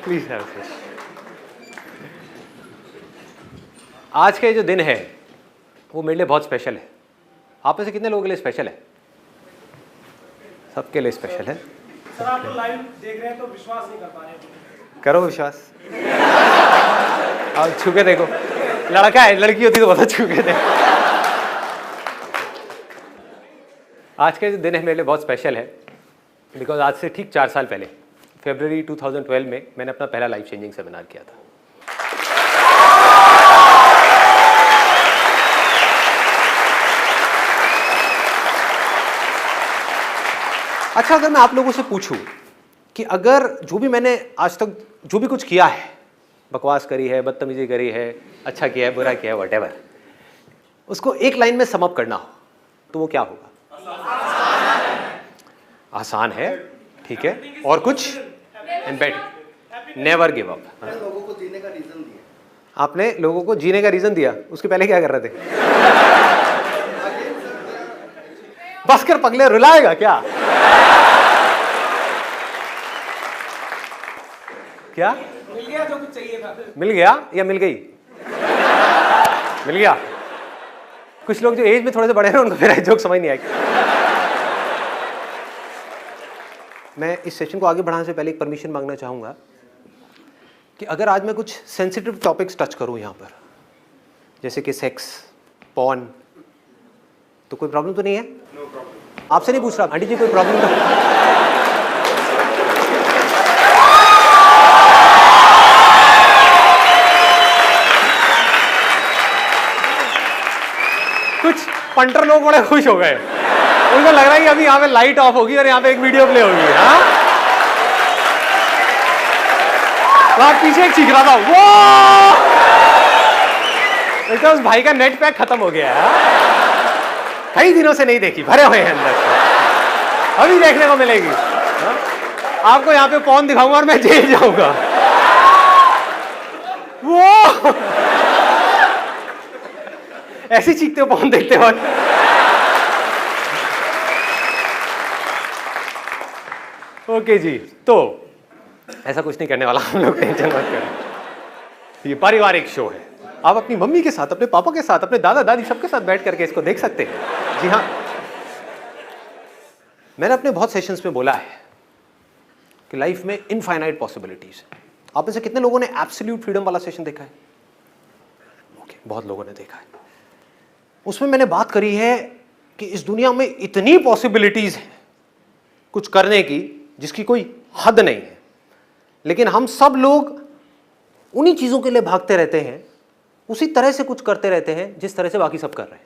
Please have this. आज का जो दिन है वो मेरे लिए बहुत स्पेशल है। आप में से कितने लोगों के लिए स्पेशल है? सबके लिए स्पेशल है। सर आप लाइव देख रहे हैं तो विश्वास नहीं कर पा रहे हैं। करो विश्वास। आप छू के देखो, लड़का है, लड़की होती तो बहुत छू के देखो। आज का जो दिन है मेरे लिए बहुत स्पेशल है बिकॉज आज से ठीक 4 साल पहले फरवरी 2012 में मैंने अपना पहला लाइफ चेंजिंग सेमिनार किया था। अच्छा, अगर मैं आप लोगों से पूछूं कि अगर जो भी मैंने आज तक जो भी कुछ किया है, बकवास करी है, बदतमीजी करी है, अच्छा किया है, बुरा किया है, व्हाटएवर, उसको एक लाइन में समअप करना हो तो वो क्या होगा? आसान है, ठीक है। और कुछ? And bet never give up. लोगों को जीने का रीजन दिया। आपने लोगों को जीने का रीजन दिया, उसके पहले क्या कर रहे थे? बस कर पगले, रुलाएगा क्या? क्या मिल गया जो कुछ चाहिए था। मिल गया या मिल गई? मिल गया। कुछ लोग जो एज में थोड़े से बड़े हैं उनको फिर जोक समझ नहीं आएगी। मैं इस सेशन को आगे बढ़ाने से पहले एक परमिशन मांगना चाहूँगा कि अगर आज मैं कुछ सेंसिटिव टॉपिक्स टच करूँ यहाँ पर, जैसे कि सेक्स, पॉर्न, तो कोई प्रॉब्लम तो नहीं है? No problem. आपसे नहीं पूछ रहा, आंटी जी कोई प्रॉब्लम तो? कुछ पंटर लोग बड़े खुश हो गए, उनको लग रहा है कि अभी यहाँ पे लाइट ऑफ होगी और यहाँ पे एक वीडियो प्ले होगी। हाँ, वहां पीछे एक चीख रहा था, वो उस भाई का नेट पैक खत्म हो गया है। कई दिनों से नहीं देखी, भरे हुए हैं अंदर से, अभी देखने को मिलेगी। हाँ? आपको यहाँ पे पॉर्न दिखाऊंगा और मैं जेल जाऊंगा। वो ऐसे चीखते हो पॉर्न देखते हो। ओके जी, तो ऐसा कुछ नहीं करने वाला हम लोग, टेंशन मत करें। ये पारिवारिक शो है, आप अपनी मम्मी के साथ, अपने पापा के साथ, अपने दादा दादी सबके साथ बैठ करके इसको देख सकते हैं। जी हाँ, मैंने अपने बहुत सेशंस में बोला है कि लाइफ में इनफाइनाइट पॉसिबिलिटीज है। आप में से कितने लोगों ने एब्सोल्यूट फ्रीडम वाला सेशन देखा है? ओके, बहुत लोगों ने देखा है। उसमें मैंने बात करी है कि इस दुनिया में इतनी पॉसिबिलिटीज हैं कुछ करने की जिसकी कोई हद नहीं है, लेकिन हम सब लोग उन्हीं चीजों के लिए भागते रहते हैं, उसी तरह से कुछ करते रहते हैं जिस तरह से बाकी सब कर रहे हैं।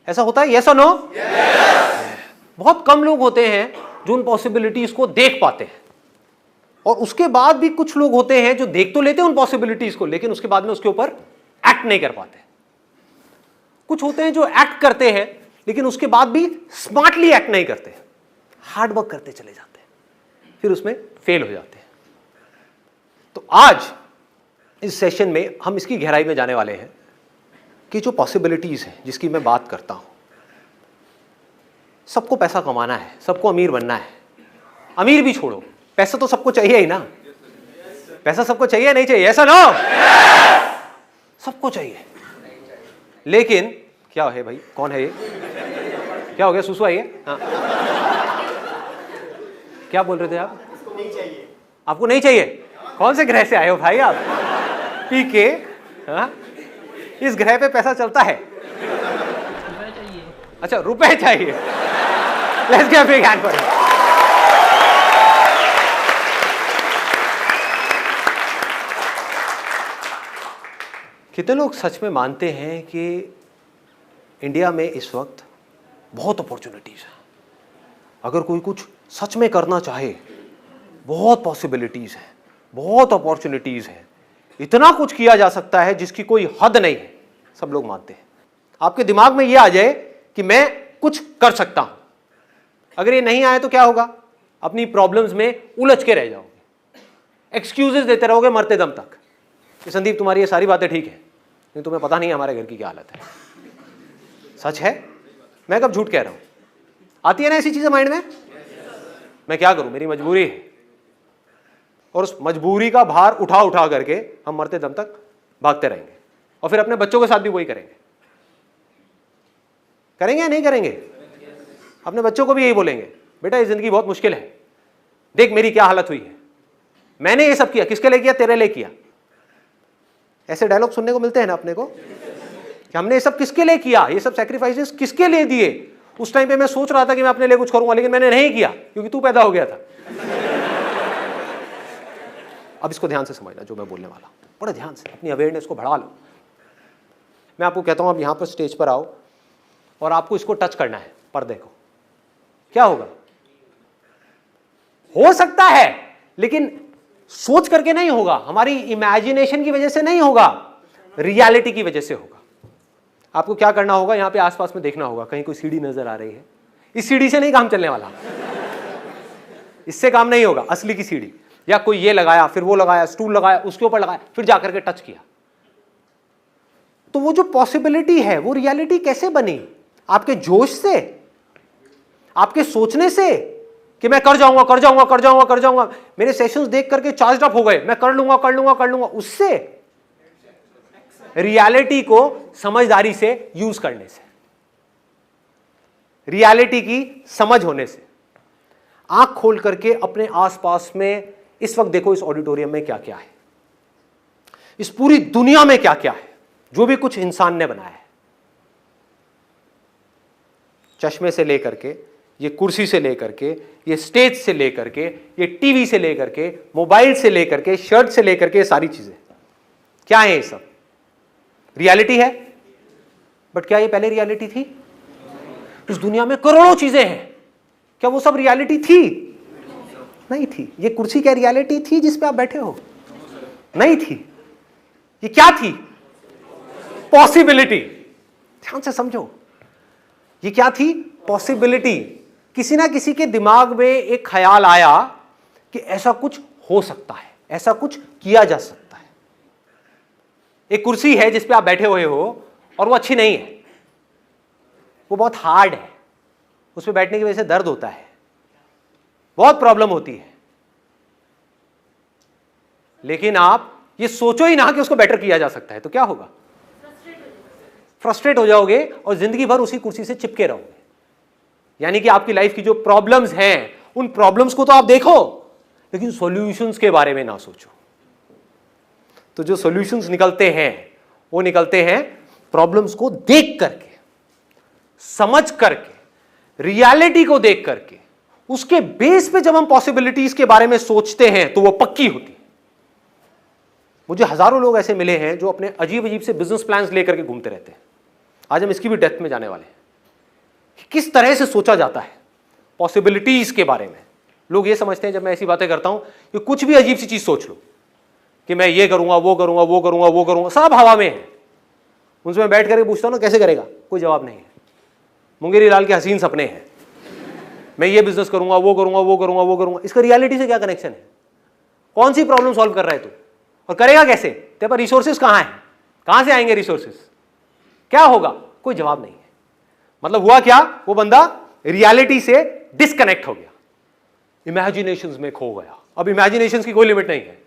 ऐसा होता है? यस और नो? बहुत कम लोग होते हैं जो उन पॉसिबिलिटीज को देख पाते हैं, और उसके बाद भी कुछ लोग होते हैं जो देख तो लेते हैं उन पॉसिबिलिटीज को, लेकिन उसके बाद में उसके ऊपर एक्ट नहीं कर पाते। कुछ होते हैं जो एक्ट करते हैं लेकिन उसके बाद भी स्मार्टली एक्ट नहीं करते, हार्ड वर्क करते चले जाते हैं, फिर उसमें फेल हो जाते हैं। तो आज इस सेशन में हम इसकी गहराई में जाने वाले हैं कि जो पॉसिबिलिटीज हैं जिसकी मैं बात करता हूं, सबको पैसा कमाना है, सबको अमीर बनना है। अमीर भी छोड़ो, पैसा तो सबको चाहिए ही ना। पैसा सबको चाहिए नहीं चाहिए? ऐसा ना, सबको चाहिए। लेकिन क्या है भाई, कौन है ये? क्या हो गया, सुसु आई है? हाँ, क्या बोल रहे थे आप? नहीं चाहिए। आपको नहीं चाहिए? कौन से ग्रह से आए हो भाई आप? पीके, हाँ? इस ग्रह पे पैसा चलता है? अच्छा, रुपए चाहिए। Let's give a big hand for him. कितने लोग सच में मानते हैं कि इंडिया में इस वक्त बहुत अपॉर्चुनिटीज है? अगर कोई कुछ सच में करना चाहे, बहुत पॉसिबिलिटीज हैं, बहुत अपॉर्चुनिटीज हैं, इतना कुछ किया जा सकता है जिसकी कोई हद नहीं है, सब लोग मानते हैं। आपके दिमाग में यह आ जाए कि मैं कुछ कर सकता हूं, अगर ये नहीं आए तो क्या होगा? अपनी प्रॉब्लम्स में उलझ के रह जाओगे, एक्सक्यूजेस देते रहोगे मरते दम तक कि संदीप तुम्हारी ये सारी बातें ठीक है, लेकिन तुम्हें पता नहीं है हमारे घर की क्या हालत है। सच है, मैं कब झूठ कह रहा हूं? आती है ना ऐसी चीजें माइंड में? मैं क्या करूं, मेरी मजबूरी है, और उस मजबूरी का भार उठा उठा करके हम मरते दम तक भागते रहेंगे, और फिर अपने बच्चों के साथ भी वही करेंगे। करेंगे या नहीं करेंगे? अपने बच्चों को भी यही बोलेंगे, बेटा ये जिंदगी बहुत मुश्किल है, देख मेरी क्या हालत हुई है, मैंने ये सब किया, किसके लिए किया? तेरे लिए किया। ऐसे डायलॉग सुनने को मिलते हैं ना अपने को कि हमने ये सब किसके लिए किया, ये सब सैक्रिफाइसेस किसके लिए दिए। उस टाइम पे मैं सोच रहा था कि मैं अपने लिए कुछ करूंगा, लेकिन मैंने नहीं किया क्योंकि तू पैदा हो गया था। अब इसको ध्यान से समझना जो मैं बोलने वाला हूं, बड़े ध्यान से अपनी अवेयरनेस को बढ़ा लो। मैं आपको कहता हूं आप यहां पर स्टेज पर आओ और आपको इसको टच करना है, पर्दे को। क्या होगा? हो सकता है लेकिन सोच करके नहीं होगा, हमारी इमेजिनेशन की वजह से नहीं होगा, रियलिटी की वजह से होगा। आपको क्या करना होगा? यहां पे आसपास में देखना होगा, कहीं कोई सीढ़ी नजर आ रही है। इस सीढ़ी से नहीं काम चलने वाला, इससे काम नहीं होगा। असली की सीढ़ी, या कोई ये लगाया, फिर वो लगाया, स्टूल लगाया, उसके ऊपर लगाया, फिर जाकर के टच किया। तो वो जो पॉसिबिलिटी है वो रियलिटी कैसे बनी? आपके जोश से, आपके सोचने से कि मैं कर जाऊंगा कर जाऊंगा कर जाऊंगा कर जाऊंगा, मेरे सेशंस देख करके चार्ज अप हो गए, मैं कर लूंगा कर लूंगा कर लूंगा, उससे? रियलिटी को समझदारी से यूज करने से, रियलिटी की समझ होने से। आंख खोल करके अपने आसपास में इस वक्त देखो, इस ऑडिटोरियम में क्या क्या है, इस पूरी दुनिया में क्या क्या है, जो भी कुछ इंसान ने बनाया है। चश्मे से लेकर के, ये कुर्सी से लेकर के, ये स्टेज से लेकर के, ये टीवी से लेकर के, मोबाइल से लेकर के, शर्ट से लेकर के, सारी चीजें क्या है? ये सब रियलिटी है। बट क्या ये पहले रियलिटी थी? इस दुनिया में करोड़ों चीजें हैं, क्या वो सब रियलिटी थी? नहीं थी। ये कुर्सी क्या रियलिटी थी जिस पे आप बैठे हो? नहीं थी। ये क्या थी? पॉसिबिलिटी। ध्यान से समझो, ये क्या थी? पॉसिबिलिटी। किसी ना किसी के दिमाग में एक ख्याल आया कि ऐसा कुछ हो सकता है, ऐसा कुछ किया जा सकता है। एक कुर्सी है जिस पे आप बैठे हुए हो और वो अच्छी नहीं है, वो बहुत हार्ड है, उस पे बैठने की वजह से दर्द होता है, बहुत प्रॉब्लम होती है। लेकिन आप ये सोचो ही ना कि उसको बेटर किया जा सकता है, तो क्या होगा? फ्रस्ट्रेट हो जाओगे और जिंदगी भर उसी कुर्सी से चिपके रहोगे। यानी कि आपकी लाइफ की जो प्रॉब्लम्स हैं, उन प्रॉब्लम्स को तो आप देखो, लेकिन सॉल्यूशंस के बारे में ना सोचो। तो जो सॉल्यूशंस निकलते हैं वो निकलते हैं प्रॉब्लम्स को देख करके, समझ करके, रियलिटी को देख करके। उसके बेस पे जब हम पॉसिबिलिटीज के बारे में सोचते हैं तो वो पक्की होती है। मुझे हजारों लोग ऐसे मिले हैं जो अपने अजीब अजीब से बिजनेस प्लान्स लेकर के घूमते रहते हैं। आज हम इसकी भी डेप्थ में जाने वाले हैं, किस तरह से सोचा जाता है पॉसिबिलिटीज के बारे में। लोग ये समझते हैं जब मैं ऐसी बातें करता हूं कि कुछ भी अजीब सी चीज सोच लो कि मैं ये करूंगा वो करूंगा वो करूंगा वो करूंगा, सब हवा में है। उनसे मैं बैठ करके पूछता हूं ना कैसे करेगा, कोई जवाब नहीं है। मुंगेरी लाल के हसीन सपने हैं, मैं ये बिजनेस करूंगा वो करूंगा वो करूंगा वो करूंगा। इसका रियलिटी से क्या कनेक्शन है? कौन सी प्रॉब्लम सॉल्व कर रहा है तू, और करेगा कैसे? तेरे पास रिसोर्सेज कहां है? कहां से आएंगे रिसोर्सेज? क्या होगा? कोई जवाब नहीं है। मतलब हुआ क्या? वो बंदा रियलिटी से डिस्कनेक्ट हो गया, इमेजिनेशंस में खो गया। अब इमेजिनेशंस की कोई लिमिट नहीं है।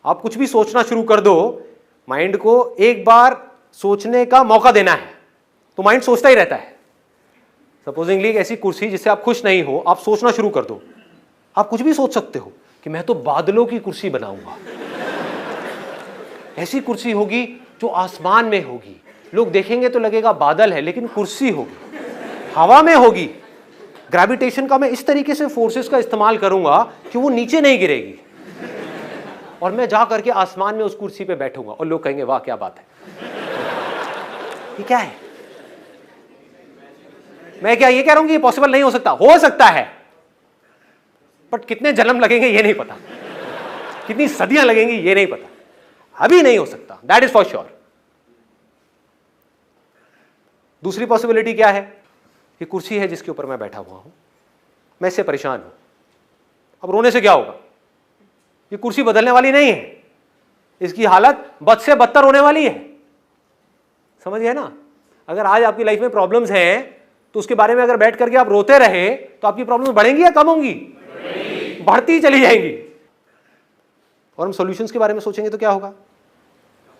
आप कुछ भी सोचना शुरू कर दो, माइंड को एक बार सोचने का मौका देना है तो माइंड सोचता ही रहता है। सपोजिंगली एक ऐसी कुर्सी जिससे आप खुश नहीं हो, आप सोचना शुरू कर दो, आप कुछ भी सोच सकते हो कि मैं तो बादलों की कुर्सी बनाऊंगा, ऐसी कुर्सी होगी जो आसमान में होगी, लोग देखेंगे तो लगेगा बादल है लेकिन कुर्सी होगी, हवा में होगी। ग्रेविटेशन का मैं इस तरीके से फोर्सेस का इस्तेमाल करूंगा कि वो नीचे नहीं गिरेगी, और मैं जा करके आसमान में उस कुर्सी पे बैठूंगा और लोग कहेंगे वाह क्या बात है। ये क्या है? मैं क्या ये कह रहा हूं कि ये पॉसिबल नहीं हो सकता? हो सकता है, बट कितने जन्म लगेंगे ये नहीं पता। कितनी सदियां लगेंगी ये नहीं पता, अभी नहीं हो सकता, दैट इज फॉर श्योर। दूसरी पॉसिबिलिटी क्या है? ये कुर्सी है जिसके ऊपर मैं बैठा हुआ हूं, मैं इससे परेशान हूं, अब रोने से क्या होगा? ये कुर्सी बदलने वाली नहीं है, इसकी हालत बद से बदतर होने वाली है। समझ गए ना? अगर आज आपकी लाइफ में प्रॉब्लम्स हैं तो उसके बारे में अगर बैठ करके आप रोते रहे तो आपकी प्रॉब्लम्स बढ़ेंगी या कम होंगी? बढ़ती चली जाएंगी। और हम सॉल्यूशंस के बारे में सोचेंगे तो क्या होगा?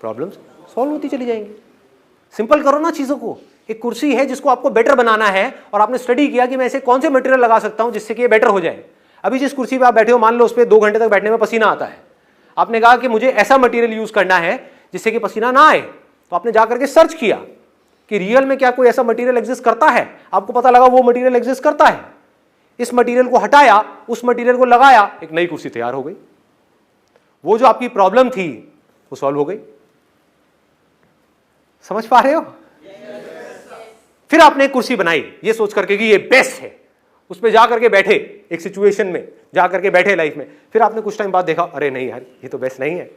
प्रॉब्लम्स सॉल्व होती चली जाएंगी। सिंपल करो ना चीजों को। एक कुर्सी है जिसको आपको बेटर बनाना है और आपने स्टडी किया कि मैं इसे कौन से मटेरियल लगा सकता हूं जिससे कि ये बेटर हो जाए। अभी जिस कुर्सी पे आप बैठे हो, मान लो उस पर 2 घंटे तक बैठने में पसीना आता है, आपने कहा कि मुझे ऐसा मटेरियल यूज करना है जिससे कि पसीना ना आए, तो आपने जाकर के सर्च किया कि रियल में क्या कोई ऐसा मटेरियल एग्जिस्ट करता है, आपको पता लगा वो मटेरियल एग्जिस्ट करता है, इस मटेरियल को हटाया, उस मटेरियल को लगाया, एक नई कुर्सी तैयार हो गई। वो जो आपकी प्रॉब्लम थी वो सॉल्व हो गई। समझ पा रहे हो? फिर आपने एक कुर्सी बनाई ये सोच करके कि ये बेस्ट है, उस पर जाकर के बैठे, एक सिचुएशन में जाकर के बैठे लाइफ में, फिर आपने कुछ टाइम बाद देखा अरे नहीं यार ये तो बेस्ट नहीं है,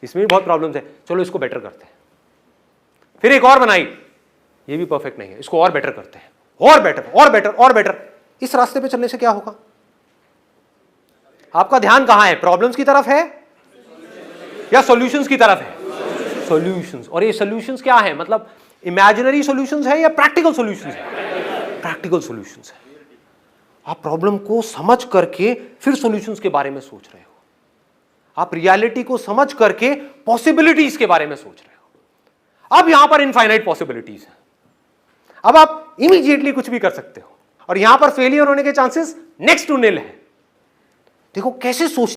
इसमें भी बहुत प्रॉब्लम्स है, चलो इसको बेटर करते हैं। फिर एक और बनाई, ये भी परफेक्ट नहीं है, इसको और बेटर करते हैं, और बेटर और बेटर और बेटर। इस रास्ते पे चलने से क्या होगा? आपका ध्यान कहां है? प्रॉब्लम्स की तरफ है या सॉल्यूशंस की तरफ है? सॉल्यूशंस। और ये सॉल्यूशंस क्या है? मतलब इमेजिनरी सॉल्यूशंस है या प्रैक्टिकल सॉल्यूशंस है? प्रैक्टिकल सॉल्यूशंस है। आप प्रॉब्लम को समझ करके फिर सॉल्यूशंस के बारे में सोच रहे हो, आप रियलिटी को समझ करके पॉसिबिलिटीज के बारे में सोच रहे हो। अब यहां पर इनफाइनाइट पॉसिबिलिटीज है, अब आप इमीडिएटली कुछ भी कर सकते हो और यहां पर फेलियर होने के चांसेस नेक्स्ट टू निल है। देखो कैसे सोच